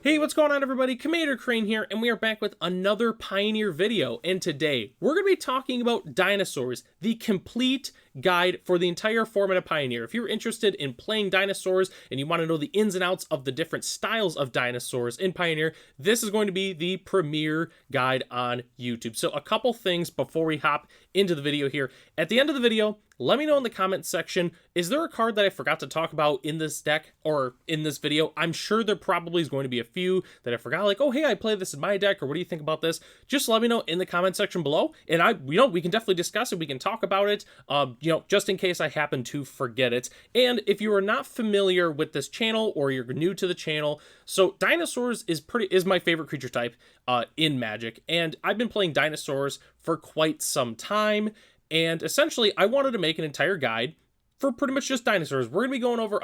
Hey, what's going on everybody? Commander Crane here, and we are back with another Pioneer video, and today we're going to be talking about Dinosaurs, the complete guide for the entire format of Pioneer. If you're interested in playing Dinosaurs and you want to know the ins and outs of the different styles of Dinosaurs in Pioneer, this is going to be the premier guide on YouTube. So a couple things before we hop into the video here. At the end of the video, let me know in the comments section, is there a card that I forgot to talk about in this deck or in this video? I'm sure there probably is going to be a few that I forgot, like, oh, hey, I play this in my deck, or what do you think about this? Just let me know in the comment section below, and we can definitely discuss it, we can talk about it, just in case I happen to forget it. And if you are not familiar with this channel, or you're new to the channel, so Dinosaurs is my favorite creature type in Magic, and I've been playing Dinosaurs for quite some time. And essentially, I wanted to make an entire guide for pretty much just dinosaurs. We're going to be going over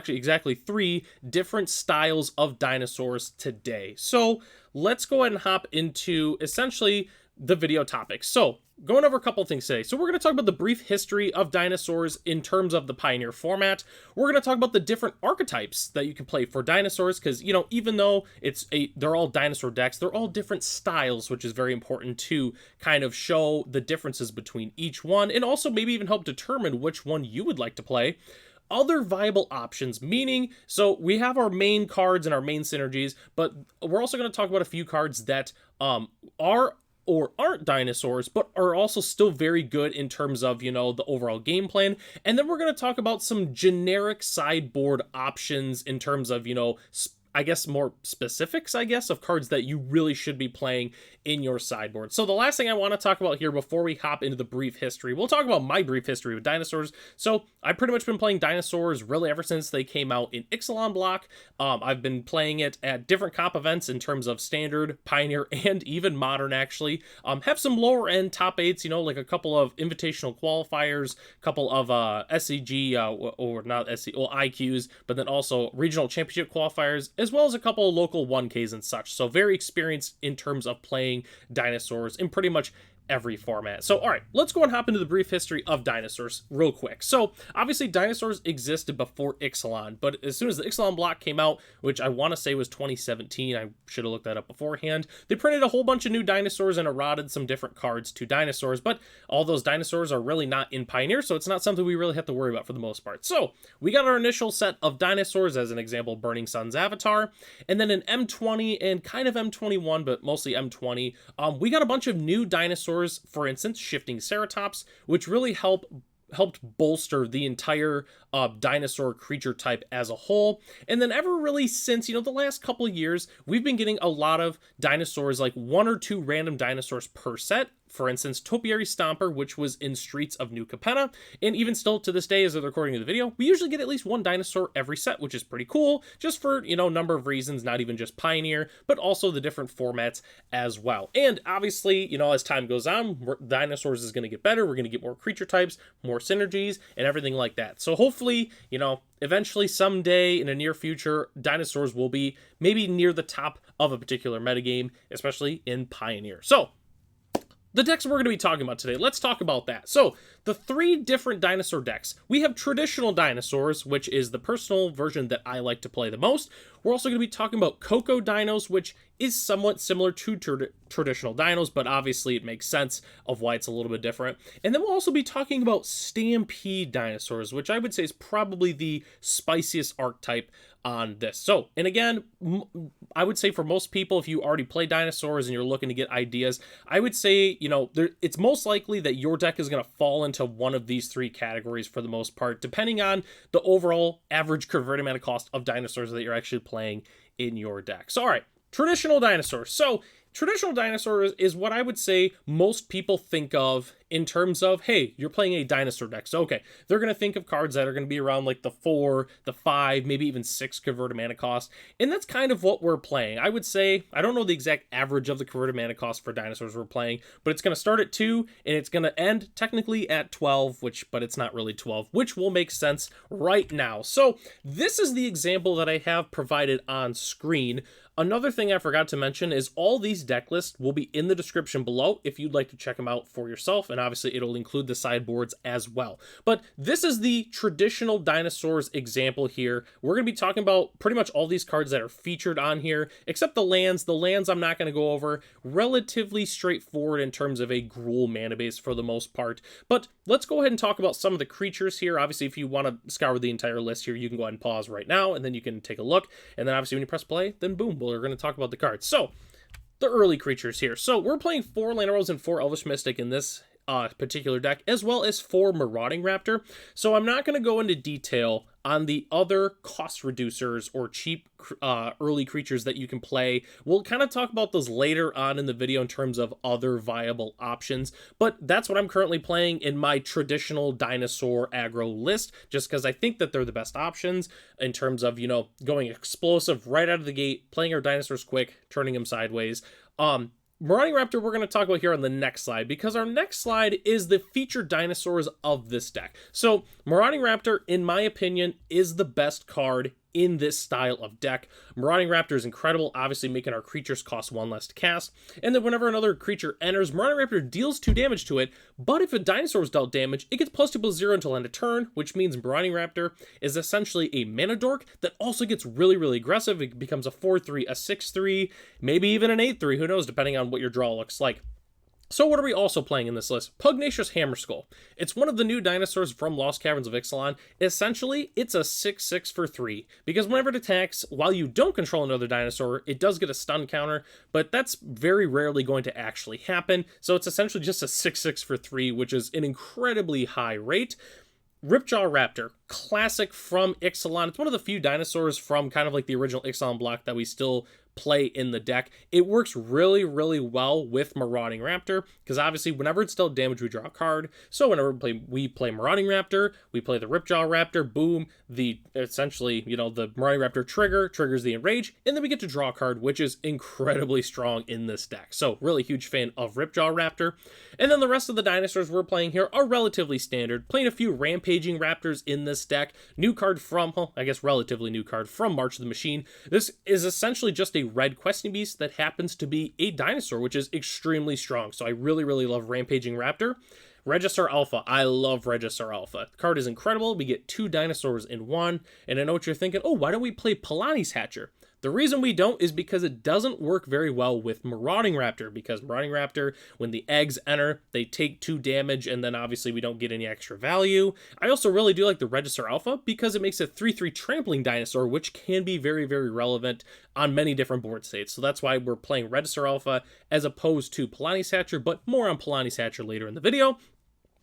exactly 3 different styles of dinosaurs today. So let's go ahead and hop into essentially the video topic. So going over a couple things today. So we're going to talk about the brief history of dinosaurs in terms of the Pioneer format. We're going to talk about the different archetypes that you can play for dinosaurs, because, even though they're all dinosaur decks, they're all different styles, which is very important to kind of show the differences between each one, and also maybe even help determine which one you would like to play. Other viable options, meaning, so we have our main cards and our main synergies, but we're also going to talk about a few cards that are or aren't dinosaurs, but are also still very good in terms of, the overall game plan. And then we're going to talk about some generic sideboard options in terms of, I guess more specifics, of cards that you really should be playing in your sideboard. So the last thing I want to talk about here before we hop into the brief history, we'll talk about my brief history with dinosaurs. So I've pretty much been playing dinosaurs really ever since they came out in Ixalan block. I've been playing it at different comp events in terms of standard, Pioneer, and even modern actually. Have some lower end top 8s, like a couple of invitational qualifiers, a couple of SCG, or not SC, well, IQs, but then also regional championship qualifiers, as well as a couple of local 1Ks and such. So very experienced in terms of playing dinosaurs in pretty much every format. So, all right, let's go and hop into the brief history of dinosaurs real quick. So, obviously, dinosaurs existed before Ixalan, but as soon as the Ixalan block came out, which I want to say was 2017, I should have looked that up beforehand, they printed a whole bunch of new dinosaurs and eroded some different cards to dinosaurs, but all those dinosaurs are really not in Pioneer, so it's not something we really have to worry about for the most part. So, we got our initial set of dinosaurs, as an example, Burning Sun's Avatar, and then in M20 and kind of M21, but mostly M20, we got a bunch of new dinosaurs. For instance, Shifting Ceratops, which really helped bolster the entire dinosaur creature type as a whole. And then ever really since, the last couple of years, we've been getting a lot of dinosaurs, like 1 or 2 random dinosaurs per set. For instance, Topiary Stomper, which was in Streets of New Capenna, and even still to this day as of the recording of the video, we usually get at least 1 dinosaur every set, which is pretty cool, just for, a number of reasons, not even just Pioneer, but also the different formats as well. And obviously, as time goes on, dinosaurs is going to get better, we're going to get more creature types, more synergies, and everything like that. So hopefully, eventually someday in the near future, dinosaurs will be maybe near the top of a particular metagame, especially in Pioneer. So, the decks we're going to be talking about today, let's talk about that. So, the 3 different dinosaur decks. We have traditional dinosaurs, which is the personal version that I like to play the most. We're also going to be talking about Coco dinos, which is somewhat similar to traditional dinos, but obviously it makes sense of why it's a little bit different. And then we'll also be talking about Stampede dinosaurs, which I would say is probably the spiciest archetype on this. So, and again, I would say for most people, if you already play dinosaurs and you're looking to get ideas, I would say, it's most likely that your deck is going to fall into one of these 3 categories for the most part, depending on the overall average converted mana cost of dinosaurs that you're actually playing in your deck. So, all right, traditional dinosaurs. So, traditional dinosaurs is what I would say most people think of in terms of, hey, you're playing a dinosaur deck. So, okay, they're going to think of cards that are going to be around like the 4, the 5, maybe even 6 converted mana cost. And that's kind of what we're playing. I would say, I don't know the exact average of the converted mana cost for dinosaurs we're playing, but it's going to start at 2 and it's going to end technically at 12, but it's not really 12, which will make sense right now. So this is the example that I have provided on screen Another thing I forgot to mention is all these deck lists will be in the description below if you'd like to check them out for yourself, and obviously it'll include the sideboards as well. But this is the traditional Dinosaurs example here. We're going to be talking about pretty much all these cards that are featured on here, except the lands. The lands I'm not going to go over. Relatively straightforward in terms of a Gruul mana base for the most part. But let's go ahead and talk about some of the creatures here. Obviously, if you want to scour the entire list here, you can go ahead and pause right now, and then you can take a look. And then obviously when you press play, then boom, we're going to talk about the cards. So, the early creatures here. So, we're playing 4 Land Rose and 4 Elvish Mystic in this particular deck, as well as 4 Marauding Raptor. So, I'm not going to go into detail on the other cost reducers or cheap early creatures that you can play. We'll kind of talk about those later on in the video in terms of other viable options, but that's what I'm currently playing in my traditional dinosaur aggro list, just because I think that they're the best options in terms of, you know, going explosive right out of the gate, playing our dinosaurs quick, turning them sideways. Marauding Raptor we're going to talk about here on the next slide, because our next slide is the featured dinosaurs of this deck. So Marauding Raptor, in my opinion, is the best card in this style of deck. Marauding Raptor is incredible, obviously making our creatures cost 1 less to cast, and then whenever another creature enters, Marauding Raptor deals 2 damage to it, but if a dinosaur is dealt damage, it gets +2/+0 until end of turn, which means Marauding Raptor is essentially a mana dork that also gets really, really aggressive. It becomes a 4/3, a 6/3, maybe even an 8/3, who knows, depending on what your draw looks like. So what are we also playing in this list? Pugnacious Hammerskull. It's one of the new dinosaurs from Lost Caverns of Ixalan. Essentially, it's a 6/6 for 3, because whenever it attacks, while you don't control another dinosaur, it does get a stun counter, but that's very rarely going to actually happen. So it's essentially just a 6/6 for 3, which is an incredibly high rate. Ripjaw Raptor, classic from Ixalan. It's one of the few dinosaurs from kind of like the original Ixalan block that we still play in the deck. It works really, really well with Marauding Raptor, because obviously whenever it's dealt damage, we draw a card. So whenever we play Marauding Raptor, we play the Ripjaw Raptor, boom, essentially, you know, the Marauding Raptor triggers the Enrage, and then we get to draw a card, which is incredibly strong in this deck. So really huge fan of Ripjaw Raptor. And then the rest of the dinosaurs we're playing here are relatively standard. Playing a few Rampaging Raptors in this deck. New card from, well, I guess relatively new card from March of the Machine. This is essentially just a red questing beast that happens to be a dinosaur, which is extremely strong. So I really, really love Rampaging Raptor. Regisaur Alpha. I love Regisaur Alpha. The card is incredible. We get 2 dinosaurs in 1. And I know what you're thinking. Oh, why don't we play Polani's Hatcher? The reason we don't is because it doesn't work very well with Marauding Raptor, because Marauding Raptor, when the eggs enter, they take 2 damage, and then obviously we don't get any extra value. I also really do like the Regisaur Alpha, because it makes a 3/3 trampling dinosaur, which can be very, very relevant on many different board states. So that's why we're playing Regisaur Alpha as opposed to Polani's Hatcher, but more on Polani's Hatcher later in the video.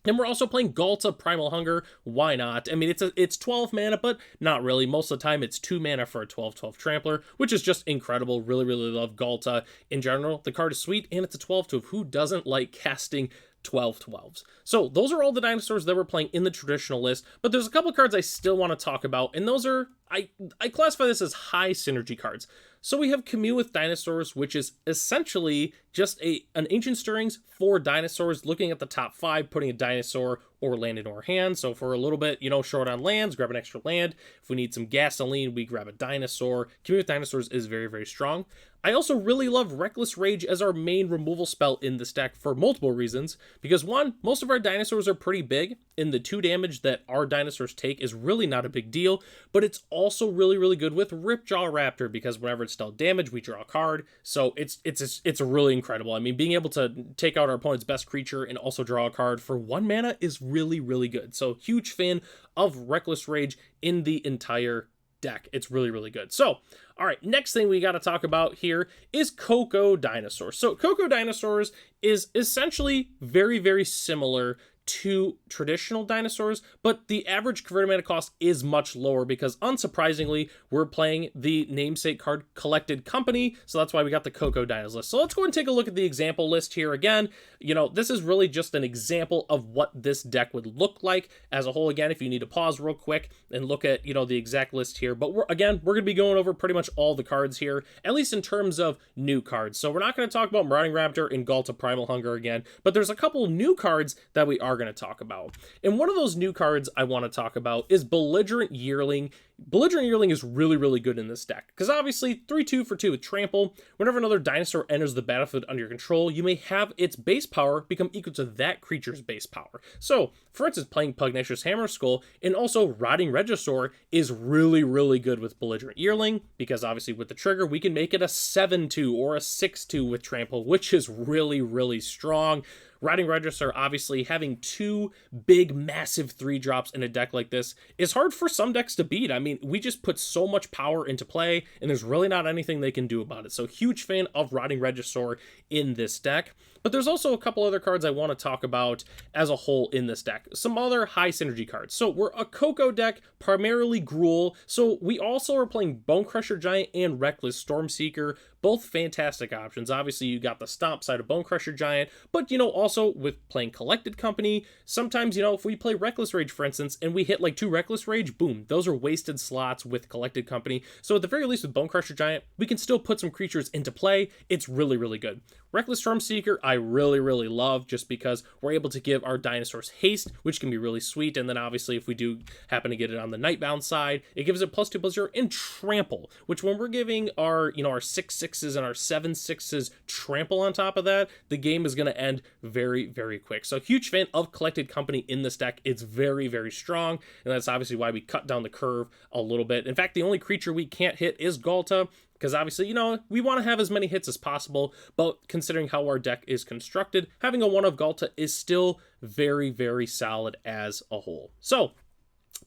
And we're also playing Ghalta Primal Hunger. Why not? I mean, it's 12 mana, but not really. Most of the time, it's 2 mana for a 12/12 Trampler, which is just incredible. Really, really love Ghalta in general. The card is sweet, and it's a 12/12. Who doesn't like casting 12/12s? So those are all the dinosaurs that we're playing in the traditional list, but there's a couple cards I still want to talk about, and those are, I classify this as high synergy cards. So we have Commune with Dinosaurs, which is essentially just an Ancient Stirrings for dinosaurs, looking at the top 5, putting a dinosaur or land into our hand. So for a little bit, you know, short on lands, grab an extra land. If we need some gasoline, we grab a dinosaur. Commune with Dinosaurs is very, very strong. I also really love Reckless Rage as our main removal spell in this deck for multiple reasons. Because 1, most of our dinosaurs are pretty big, and the 2 damage that our dinosaurs take is really not a big deal. But it's also really, really good with Ripjaw Raptor, because whenever it's dealt damage, we draw a card. So it's a really incredible. I mean, being able to take out our opponent's best creature and also draw a card for 1 mana is really, really good. So huge fan of Reckless Rage in the entire deck. It's really, really good. So, all right, next thing we got to talk about here is Coco Dinosaurs. So Coco Dinosaurs is essentially very, very similar to traditional dinosaurs, but the average converted mana cost is much lower, because unsurprisingly, we're playing the namesake card Collected Company, so that's why we got the Coco Dinos list. So let's go and take a look at the example list here again. You know, this is really just an example of what this deck would look like as a whole. Again, if you need to pause real quick and look at, you know, the exact list here, but we're going to be going over pretty much all the cards here, at least in terms of new cards. So we're not going to talk about Marauding Raptor and Ghalta Primal Hunger again, but there's a couple new cards that we are going to talk about. And one of those new cards I want to talk about is Belligerent Yearling. Belligerent Yearling is really, really good in this deck, because obviously 3-2 for 2 with trample. Whenever another dinosaur enters the battlefield under your control, you may have its base power become equal to that creature's base power. So, for instance, playing Pugnacious Hammerskull and also Rotting Regisaur is really, really good with Belligerent Yearling, because obviously with the trigger, we can make it a 7-2 or a 6-2 with trample, which is really, really strong. Rotting Regisaur, obviously, having 2 big, massive 3-drops in a deck like this is hard for some decks to beat. I mean, we just put so much power into play, and there's really not anything they can do about it. So, huge fan of Rotting Regisaur in this deck. But there's also a couple other cards I want to talk about as a whole in this deck. Some other high synergy cards. So we're a Coco deck, primarily Gruul. So we also are playing Bonecrusher Giant and Reckless Stormseeker. Both fantastic options. Obviously, you got the stomp side of Bonecrusher Giant, but, also with playing Collected Company, sometimes, if we play Reckless Rage, for instance, and we hit like 2 Reckless Rage, boom, those are wasted slots with Collected Company. So at the very least with Bonecrusher Giant, we can still put some creatures into play. It's really, really good. Reckless Stormseeker, I really, really love, just because we're able to give our dinosaurs haste, which can be really sweet. And then obviously, if we do happen to get it on the Nightbound side, it gives it +2/+0 and trample, which when we're giving our, our 6/6s and our 7/6s trample on top of that, the game is going to end very, very quick. So huge fan of Collected Company in this deck. It's very, very strong. And that's obviously why we cut down the curve a little bit. In fact, the only creature we can't hit is Galta, because obviously, we want to have as many hits as possible, but considering how our deck is constructed, having a 1 of Galta is still very, very solid as a whole. So,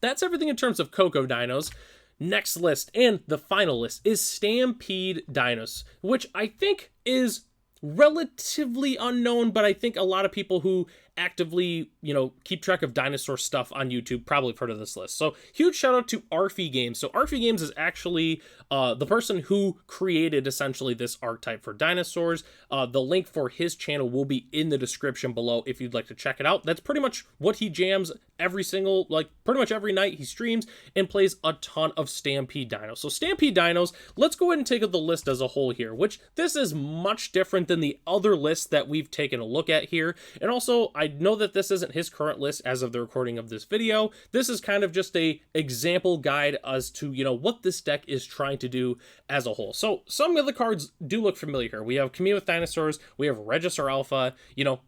that's everything in terms of Coco Dinos. Next list, and the final list, is Stampede Dinos, which I think is relatively unknown, but I think a lot of people who actively, keep track of dinosaur stuff on YouTube probably have heard of this list. So huge shout out to Arfy Games. So Arfy Games is actually the person who created essentially this archetype for dinosaurs. The link for his channel will be in the description below if you'd like to check it out. That's pretty much what he jams pretty much every night he streams and plays a ton of Stampede Dinos. So Stampede Dinos, let's go ahead and take the list as a whole here, which this is much different than the other lists that we've taken a look at here. And also, I know that this isn't his current list as of the recording of this video. This is kind of just a example guide as to, what this deck is trying to do as a whole. So some of the cards do look familiar here. We have Commune with Dinosaurs, we have Regisaur Alpha,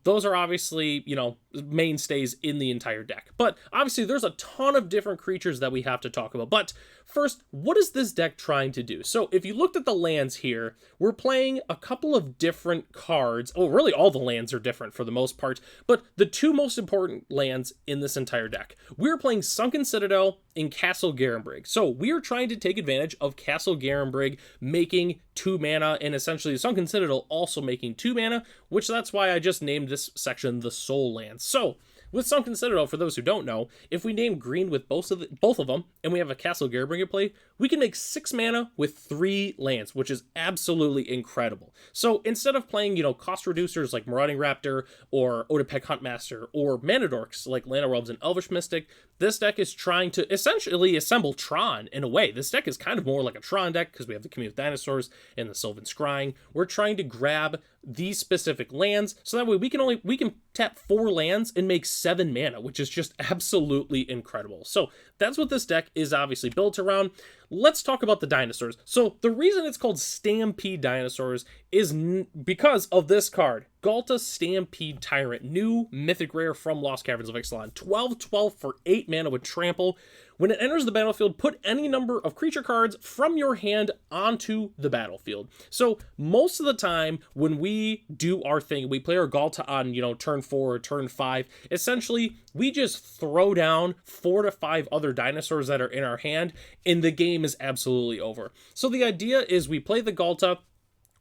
those are obviously, mainstays in the entire deck. But obviously there's a ton of different creatures that we have to talk about. But first, what is this deck trying to do? So if you looked at the lands here, we're playing a couple of different cards. Oh, really all the lands are different for the most part, but the 2 most important lands in this entire deck. We're playing Sunken Citadel and Castle Garenbrig. So we are trying to take advantage of Castle Garenbrig making 2 mana, and essentially Sunken Citadel also making 2 mana, which that's why I just named this section the Soul Lands. So with Sunken Citadel, for those who don't know, if we name green with both of them, and we have a Castle Garenbrig at play, we can make 6 mana with 3 lands, which is absolutely incredible. So instead of playing, cost reducers like Marauding Raptor or Otepec Huntmaster or Mana Dorks like Llanowar Elves and Elvish Mystic, this deck is trying to essentially assemble Tron in a way. This deck is kind of more like a Tron deck because we have the Commune with Dinosaurs and the Sylvan Scrying. We're trying to grab these specific lands so that way we can tap 4 lands and make 7 mana, which is just absolutely incredible. So that's what this deck is obviously built around. Let's talk about the dinosaurs. So the reason it's called Stampede Dinosaurs is because of this card, Galta Stampede Tyrant, new mythic rare from Lost Caverns of Ixalan. 12/12 for 8 mana with trample. When it enters the battlefield, put any number of creature cards from your hand onto the battlefield. So most of the time when we do our thing, we play our Galta on, turn 4 or turn 5, essentially we just throw down 4 to 5 other dinosaurs that are in our hand and the game is absolutely over. So the idea is we play the Galta,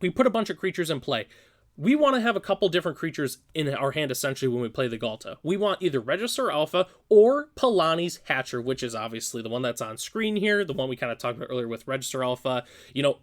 we put a bunch of creatures in play. We want to have a couple different creatures in our hand essentially when we play the Galta. We want either Regisaur Alpha or Palani's Hatcher, which is obviously the one that's on screen here, the one we kind of talked about earlier with Regisaur Alpha.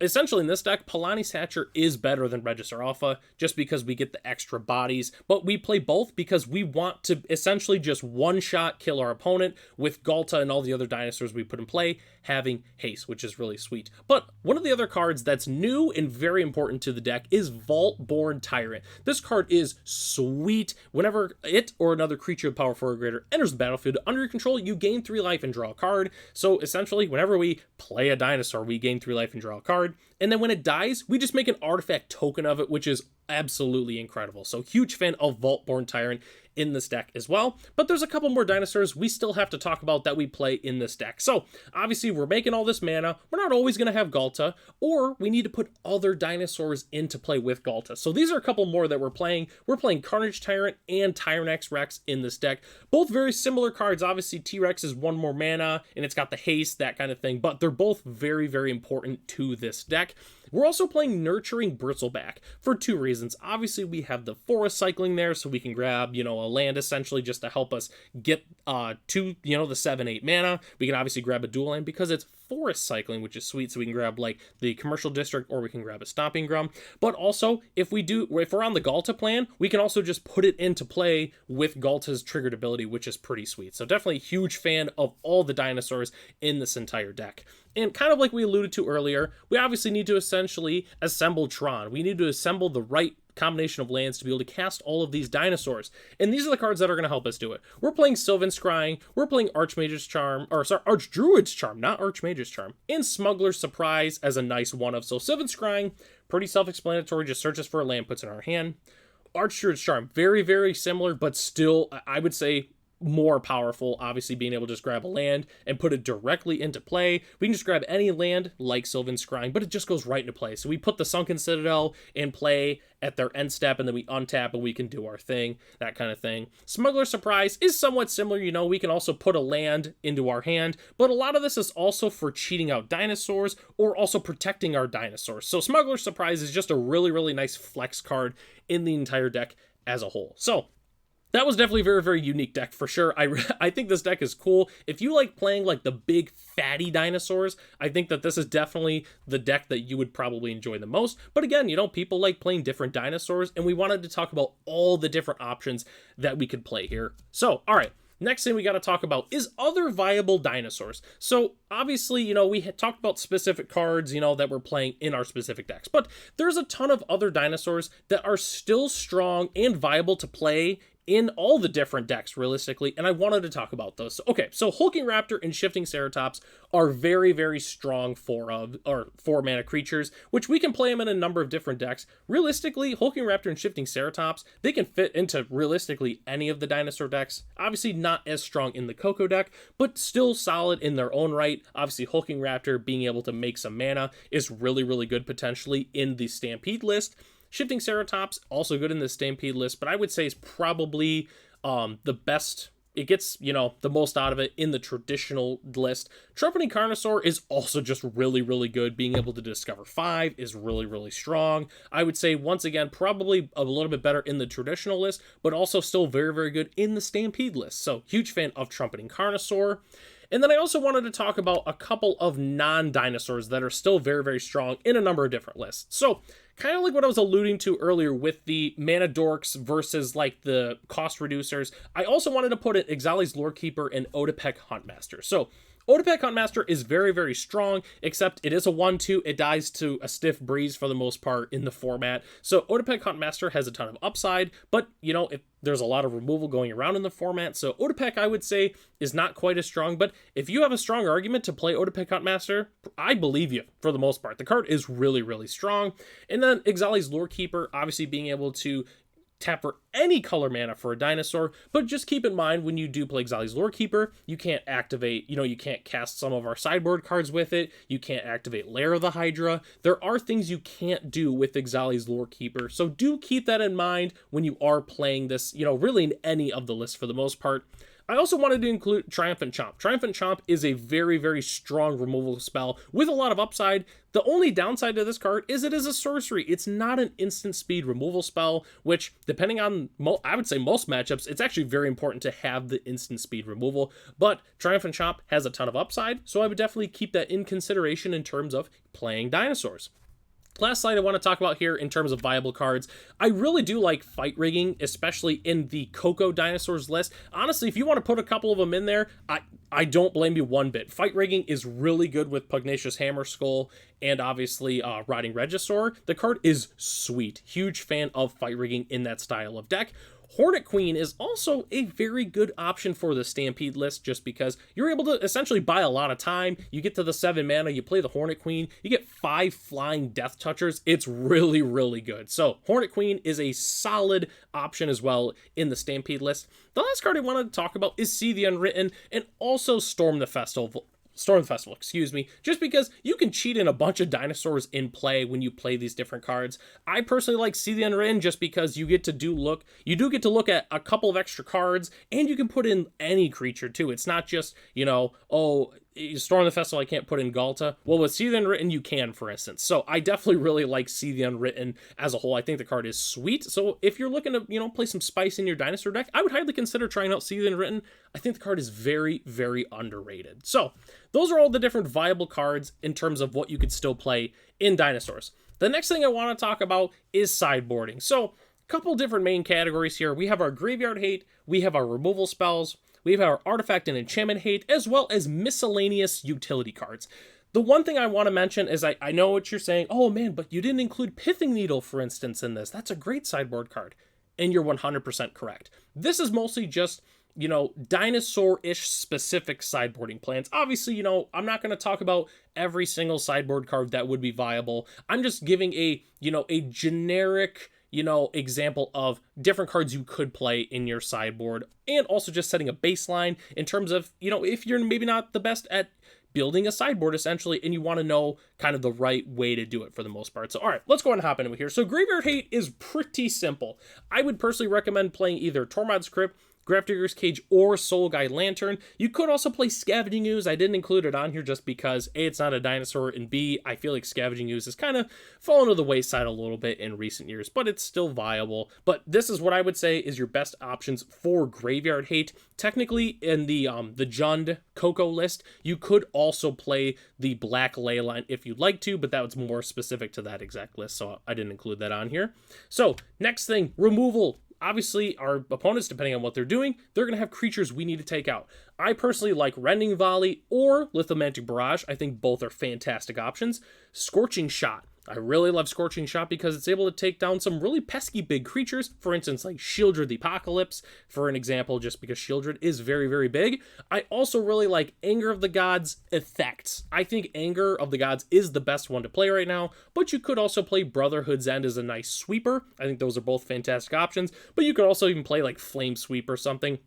Essentially in this deck, Palani's Hatcher is better than Regisaur Alpha just because we get the extra bodies, but we play both because we want to essentially just one-shot kill our opponent with Galta and all the other dinosaurs we put in play having haste, which is really sweet. But one of the other cards that's new and very important to the deck is Vault-Born Vault-Born Tyrant. This card is sweet. Whenever it or another creature of power 4 or greater enters the battlefield under your control, you gain 3 life and draw a card. So essentially, whenever we play a dinosaur, we gain 3 life and draw a card. And then when it dies, we just make an artifact token of it, which is absolutely incredible. So huge fan of Vault-Born Tyrant in this deck as well. But there's a couple more dinosaurs we still have to talk about that we play in this deck. So obviously we're making all this mana. We're not always going to have Ghalta, or we need to put other dinosaurs into play with Ghalta. So these are a couple more that we're playing. We're playing Carnage Tyrant and Tyrannex Rex in this deck. Both very similar cards. Obviously T-Rex is 1 more mana and it's got the haste, that kind of thing, but they're both very, very important to this deck. We're also playing Nurturing Bristleback for 2 reasons. Obviously, we have the forest cycling there, so we can grab, a land essentially just to help us get to, the 7-8 mana. We can obviously grab a dual land because it's forest cycling, which is sweet, so we can grab like the commercial district or we can grab a stomping ground. But also, if we're on the Ghalta plan, we can also just put it into play with Ghalta's triggered ability, which is pretty sweet. So definitely a huge fan of all the dinosaurs in this entire deck. And kind of like we alluded to earlier, we obviously need to essentially assemble Tron. We need to assemble the right combination of lands to be able to cast all of these dinosaurs. And these are the cards that are going to help us do it. We're playing Sylvan Scrying, we're playing Archdruid's Charm, not Archmage's Charm, and Smuggler's Surprise as a nice one-of. So Sylvan Scrying, pretty self-explanatory, just searches for a land, puts it in our hand. Archdruid's Charm, very, very similar, but still, I would say, more powerful, obviously being able to just grab a land and put it directly into play. We can just grab any land like Sylvan Scrying, but it just goes right into play. So we put the Sunken Citadel in play at their end step, and then we untap and we can do our thing, that kind of thing. Smuggler's Surprise is somewhat similar. We can also put a land into our hand, but a lot of this is also for cheating out dinosaurs or also protecting our dinosaurs. So Smuggler's Surprise is just a really, really nice flex card in the entire deck as a whole. So that was definitely a very, very unique deck for sure. I think this deck is cool. If you like playing like the big fatty dinosaurs, I think that this is definitely the deck that you would probably enjoy the most. But again, people like playing different dinosaurs, and we wanted to talk about all the different options that we could play here. So, all right. Next thing we got to talk about is other viable dinosaurs. So obviously, we had talked about specific cards, that we're playing in our specific decks, but there's a ton of other dinosaurs that are still strong and viable to play in all the different decks, realistically, and I wanted to talk about those. Okay, so Hulking Raptor and Shifting Ceratops are very, very strong 4-mana creatures, which we can play them in a number of different decks. Realistically, Hulking Raptor and Shifting Ceratops, they can fit into, realistically, any of the dinosaur decks. Obviously not as strong in the Coco deck, but still solid in their own right. Obviously, Hulking Raptor being able to make some mana is really, really good potentially in the Stampede list. Shifting Ceratops, also good in the Stampede list, but I would say is probably the best. It gets, the most out of it in the traditional list. Trumpeting Carnosaur is also just really, really good. Being able to discover 5 is really, really strong. I would say, once again, probably a little bit better in the traditional list, but also still very, very good in the Stampede list. So, huge fan of Trumpeting Carnosaur. And then I also wanted to talk about a couple of non-dinosaurs that are still very, very strong in a number of different lists. So, kind of like what I was alluding to earlier with the mana dorks versus like the cost reducers, I also wanted to put in Ixali's Lorekeeper and Otepec Huntmaster. So, Otepec Huntmaster is very, very strong, except it is a 1/2. It dies to a stiff breeze for the most part in the format. So Otepec Huntmaster has a ton of upside, but, if there's a lot of removal going around in the format. So Otepec, I would say, is not quite as strong, but if you have a strong argument to play Otepec Huntmaster, I believe you for the most part. The card is really, really strong. And then Ixali's Lorekeeper, obviously being able to tap for any color mana for a dinosaur, but just keep in mind when you do play Ixali's Lorekeeper, you can't activate, you can't cast some of our sideboard cards with it, you can't activate Lair of the Hydra. There are things you can't do with Ixali's Lorekeeper, so do keep that in mind when you are playing this, really in any of the lists for the most part. I also wanted to include Triumphant Chomp. Triumphant Chomp is a very, very strong removal spell with a lot of upside. The only downside to this card is it is a sorcery. It's not an instant speed removal spell, which, depending on, I would say most matchups, it's actually very important to have the instant speed removal. But Triumphant Chomp has a ton of upside, so I would definitely keep that in consideration in terms of playing dinosaurs. Last slide I want to talk about here in terms of viable cards. I really do like Fight Rigging, especially in the Coco Dinosaurs list. Honestly, if you want to put a couple of them in there, I don't blame you one bit. Fight rigging is really good with Pugnacious Hammer Skull and obviously Rotting Regisaur. The card is sweet. Huge fan of fight rigging in that style of deck. Hornet Queen is also a very good option for the Stampede list just because you're able to essentially buy a lot of time. You get to the 7 mana, you play the Hornet Queen, you get 5 flying Death Touchers. It's really, really good. So Hornet Queen is a solid option as well in the Stampede list. The last card I wanted to talk about is See the Unwritten and also Storm the Festival, just because you can cheat in a bunch of dinosaurs in play when you play these different cards. I personally like See the Unwritten just because you do get to look at a couple of extra cards, and you can put in any creature too. It's not just, oh, Storm the Festival, I can't put in Galta. Well, with See the Unwritten, you can, for instance. So I definitely really like See the Unwritten as a whole. I think the card is sweet. So if you're looking to, play some spice in your dinosaur deck, I would highly consider trying out See the Unwritten. I think the card is very, very underrated. So those are all the different viable cards in terms of what you could still play in dinosaurs. The next thing I want to talk about is sideboarding. So a couple different main categories here. We have our Graveyard Hate, we have our removal spells, we have our Artifact and Enchantment Hate, as well as miscellaneous utility cards. The one thing I want to mention is I know what you're saying, oh man, but you didn't include Pithing Needle, for instance, in this. That's a great sideboard card. And you're 100% correct. This is mostly just, dinosaur-ish specific sideboarding plans. Obviously, I'm not going to talk about every single sideboard card that would be viable. I'm just giving a generic example of different cards you could play in your sideboard, and also just setting a baseline in terms of, if you're maybe not the best at building a sideboard essentially, and you want to know kind of the right way to do it for the most part. So, all right, let's go ahead and hop into it here. So Graveyard Hate is pretty simple. I would personally recommend playing either Tormod's Crypt, Grafdigger's Cage, or Soul Guide Lantern. You could also play Scavenging Ooze. I didn't include it on here just because A, it's not a dinosaur, and B, I feel like Scavenging Ooze has kind of fallen to the wayside a little bit in recent years, but it's still viable. But this is what I would say is your best options for Graveyard Hate. Technically, in the Jund Coco list, you could also play the Black Leyline if you'd like to, but that was more specific to that exact list, so I didn't include that on here. So, next thing, removal. Obviously, our opponents, depending on what they're doing, they're going to have creatures we need to take out. I personally like Rending Volley or Lithomantic Barrage. I think both are fantastic options. Scorching Shot. I really love Scorching Shot because it's able to take down some really pesky big creatures. For instance, like Shieldred the Apocalypse, for an example, just because Shieldred is very, very big. I also really like Anger of the Gods effects. I think Anger of the Gods is the best one to play right now, but you could also play Brotherhood's End as a nice sweeper. I think those are both fantastic options, but you could also even play like Flame Sweep or something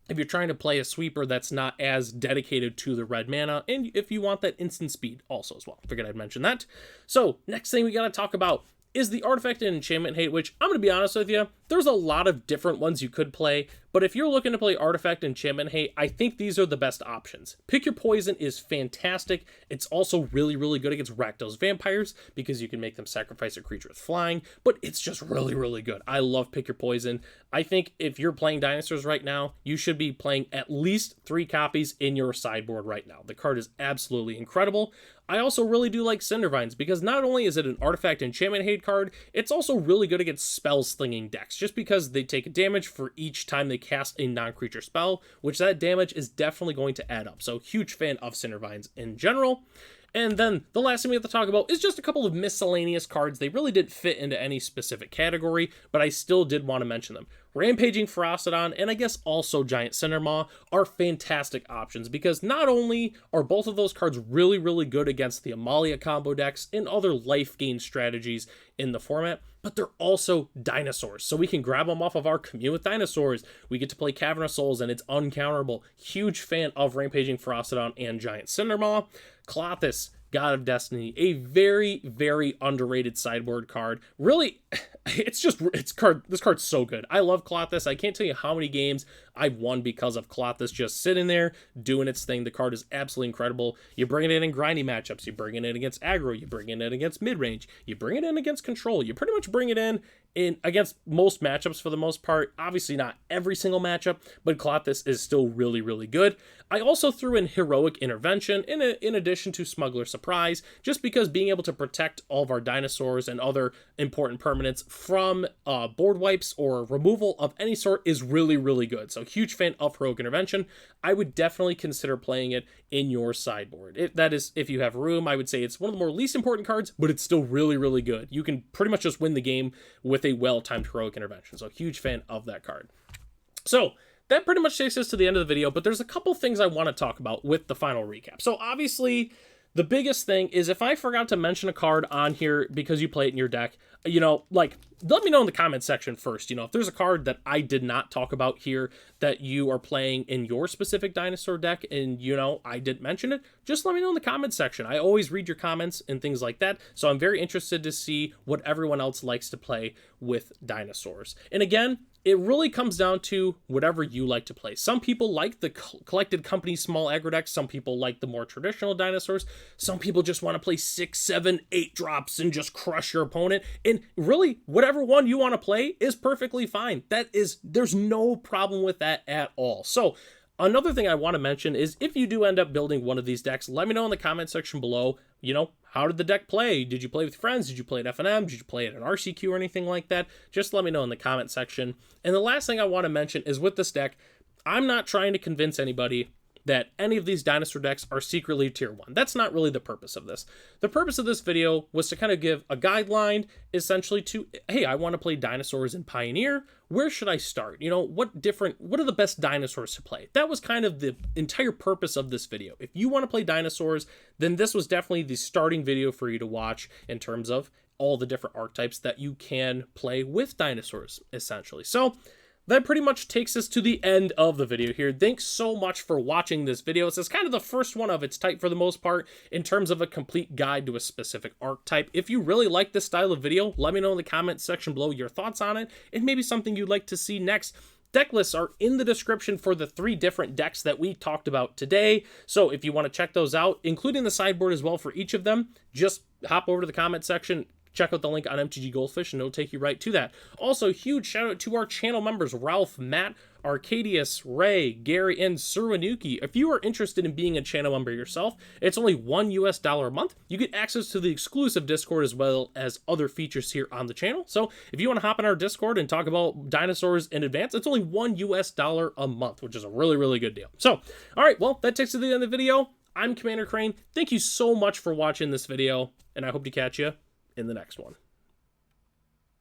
if you're trying to play a sweeper that's not as dedicated to the red mana, and if you want that instant speed also as well. Figured I'd mention that. So, next thing we gotta talk about is the Artifact and Enchantment Hate, which I'm gonna be honest with you, there's a lot of different ones you could play, but if you're looking to play Artifact and Enchantment Hate, I think these are the best options. Pick Your Poison is fantastic. It's also really, really good against Rakdos Vampires because you can make them sacrifice a creature with flying, but it's just really, really good. I love Pick Your Poison. I think if you're playing dinosaurs right now, you should be playing at least 3 copies in your sideboard right now. The card is absolutely incredible. I also really do like Cindervines because not only is it an Artifact Enchantment Hate card, it's also really good against spell slinging decks just because they take damage for each time they cast a non-creature spell, which that damage is definitely going to add up. So huge fan of Cindervines in general. And then the last thing we have to talk about is just a couple of miscellaneous cards. They really didn't fit into any specific category, but I still did want to mention them. Rampaging Ferocidon and I guess also Giant Cindermaw are fantastic options because not only are both of those cards really, really good against the Amalia combo decks and other life gain strategies in the format, but they're also dinosaurs. So we can grab them off of our Commune with Dinosaurs. We get to play Cavern of Souls and it's uncounterable. Huge fan of Rampaging Ferocidon and Giant Cindermaw. Klothys, God of Destiny, a very, very underrated sideboard card. Really, this card's so good. I love Klothys. I can't tell you how many games I've won because of Klothys just sitting there doing its thing. The card is absolutely incredible. You bring it in grindy matchups. You bring it in against aggro. You bring it in against mid-range. You bring it in against control. You pretty much bring it in against most matchups for the most part. Obviously not every single matchup, but Klothys is still really, really good. I also threw in Heroic Intervention in addition to Smuggler Surprise, just because being able to protect all of our dinosaurs and other important permanents from board wipes or removal of any sort is really, really good. So huge fan of Heroic Intervention. I would definitely consider playing it in your sideboard. That is, if you have room, I would say it's one of the more least important cards, but it's still really, really good. You can pretty much just win the game with a well-timed Heroic Intervention. So huge fan of that card. So that pretty much takes us to the end of the video, but there's a couple things I want to talk about with the final recap. So obviously, the biggest thing is if I forgot to mention a card on here because you play it in your deck, you know, like, let me know in the comment section first. You know, if there's a card that I did not talk about here that you are playing in your specific dinosaur deck and, you know, I didn't mention it, just let me know in the comment section. I always read your comments and things like that. So I'm very interested to see what everyone else likes to play with dinosaurs. And again, it really comes down to whatever you like to play. Some people like the collected company small aggro decks. Some people like the more traditional dinosaurs. Some people just want to play 6, 7, 8 drops and just crush your opponent. And really, whatever one you want to play is perfectly fine. There's no problem with that at all. So another thing I want to mention is if you do end up building one of these decks, let me know in the comment section below, you know, how did the deck play? Did you play with friends? Did you play at FNM? Did you play at an RCQ or anything like that? Just let me know in the comment section. And the last thing I want to mention is with this deck, I'm not trying to convince anybody that any of these dinosaur decks are secretly tier 1. That's not really the purpose of this. The purpose of this video was to kind of give a guideline essentially to, hey, I want to play dinosaurs in Pioneer. Where should I start? You know, what are the best dinosaurs to play? That was kind of the entire purpose of this video. If you want to play dinosaurs, then this was definitely the starting video for you to watch in terms of all the different archetypes that you can play with dinosaurs, essentially. So that pretty much takes us to the end of the video here. Thanks so much for watching this video. This is kind of the first one of its type for the most part in terms of a complete guide to a specific archetype. If you really like this style of video, let me know in the comment section below your thoughts on it and maybe something you'd like to see next. Deck lists are in the description for the 3 different decks that we talked about today. So if you want to check those out, including the sideboard as well for each of them, just hop over to the comment section, check out the link on MTG Goldfish, and it'll take you right to that. Also, huge shout out to our channel members, Ralph, Matt, Arcadius, Ray, Gary, and Surwanuki. If you are interested in being a channel member yourself, it's only $1 a month. You get access to the exclusive Discord as well as other features here on the channel. So if you want to hop in our Discord and talk about dinosaurs in advance, it's only $1 a month, which is a really, really good deal. So, all right, well, that takes us to the end of the video. I'm Commander Crane. Thank you so much for watching this video, and I hope to catch you in the next one.